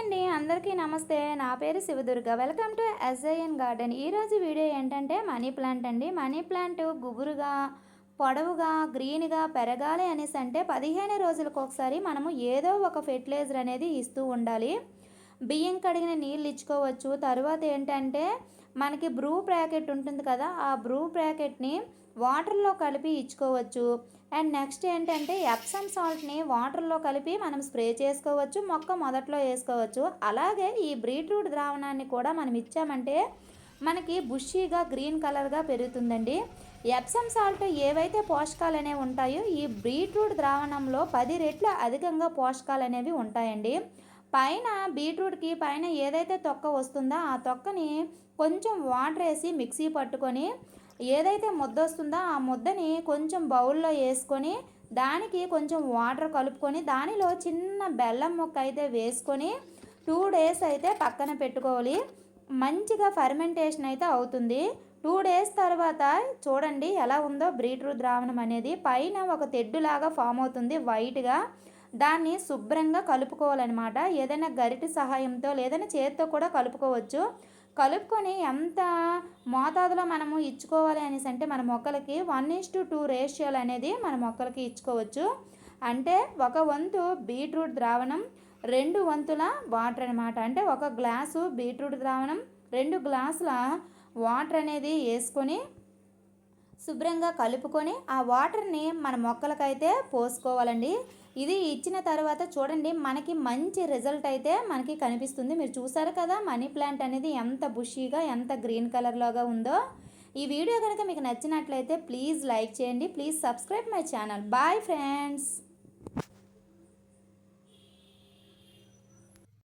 అండి అందరికీ నమస్తే. నా పేరు Shiva Durga. Welcome to SIN garden. ఈరోజు వీడియో ఏంటంటే మనీ ప్లాంట్ అండి. మనీ ప్లాంట్ గుబురుగా, పొడవుగా, గ్రీన్గా పెరగాలి అనేసి అంటే 15 రోజులకు ఒకసారి మనము ఏదో ఒక ఫెర్టిలైజర్ అనేది ఇస్తూ ఉండాలి. బియ్యం కడిగిన నీళ్ళు ఇచ్చుకోవచ్చు. తర్వాత ఏంటంటే మనకి బ్రూ ప్యాకెట్ ఉంటుంది కదా, ఆ బ్రూ ప్యాకెట్ని వాటర్లో కలిపి ఇచ్చుకోవచ్చు. అండ్ నెక్స్ట్ ఏంటంటే ఎప్సమ్ సాల్ట్ని వాటర్లో కలిపి మనం స్ప్రే చేసుకోవచ్చు, మొక్క మొదట్లో వేసుకోవచ్చు. అలాగే ఈ బీట్రూట్ ద్రావణాన్ని కూడా మనం ఇచ్చామంటే మనకి బుషీగా గ్రీన్ కలర్గా పెరుగుతుందండి. ఎప్సమ్ సాల్ట్ ఏవైతే పోషకాలు అనేవి ఉంటాయో ఈ బీట్రూట్ ద్రావణంలో 10 రెట్లు అధికంగా పోషకాలు అనేవి ఉంటాయండి. పైన బీట్రూట్కి పైన ఏదైతే తొక్క వస్తుందో ఆ తొక్కని కొంచెం వాటర్ వేసి మిక్సీ పట్టుకొని ఏదైతే ముద్ద వస్తుందో ఆ ముద్దని కొంచెం బౌల్లో వేసుకొని దానికి కొంచెం వాటర్ కలుపుకొని దానిలో చిన్న బెల్లం ముక్క అయితే వేసుకొని 2 డేస్ అయితే పక్కన పెట్టుకోవాలి. మంచిగా ఫర్మెంటేషన్ అయితే అవుతుంది. 2 డేస్ తర్వాత చూడండి ఎలా ఉందో బీట్రూట్ ద్రావణం అనేది. పైన ఒక తెడ్డులాగా ఫామ్ అవుతుంది వైట్గా. దాన్ని శుభ్రంగా కలుపుకోవాలన్నమాట. ఏదైనా గరిటె సహాయంతో లేదైనా చేతితో కూడా కలుపుకోవచ్చు. కలుపుకొని ఎంత మోతాదులో మనము ఇచ్చుకోవాలి అనేసి అంటే మన మొక్కలకి 1:2 రేషియోలు అనేది మన మొక్కలకి ఇచ్చుకోవచ్చు. అంటే ఒక వంతు బీట్రూట్ ద్రావణం, 2 వంతుల వాటర్ అనమాట. అంటే ఒక గ్లాసు బీట్రూట్ ద్రావణం, 2 గ్లాసుల వాటర్ అనేది వేసుకొని శుభ్రంగా కలుపుకొని ఆ వాటర్ని మన మొక్కలకైతే పోసుకోవాలండి. ఇది ఇచ్చిన తర్వాత చూడండి మనకి మంచి రిజల్ట్ అయితే మనకి కనిపిస్తుంది. మీరు చూసారు కదా మనీ ప్లాంట్ అనేది ఎంత బుషీగా, ఎంత గ్రీన్ కలర్లోగా ఉందో. ఈ వీడియో కనుక మీకు నచ్చినట్లయితే ప్లీజ్ లైక్ చేయండి. Please subscribe my channel. Bye friends.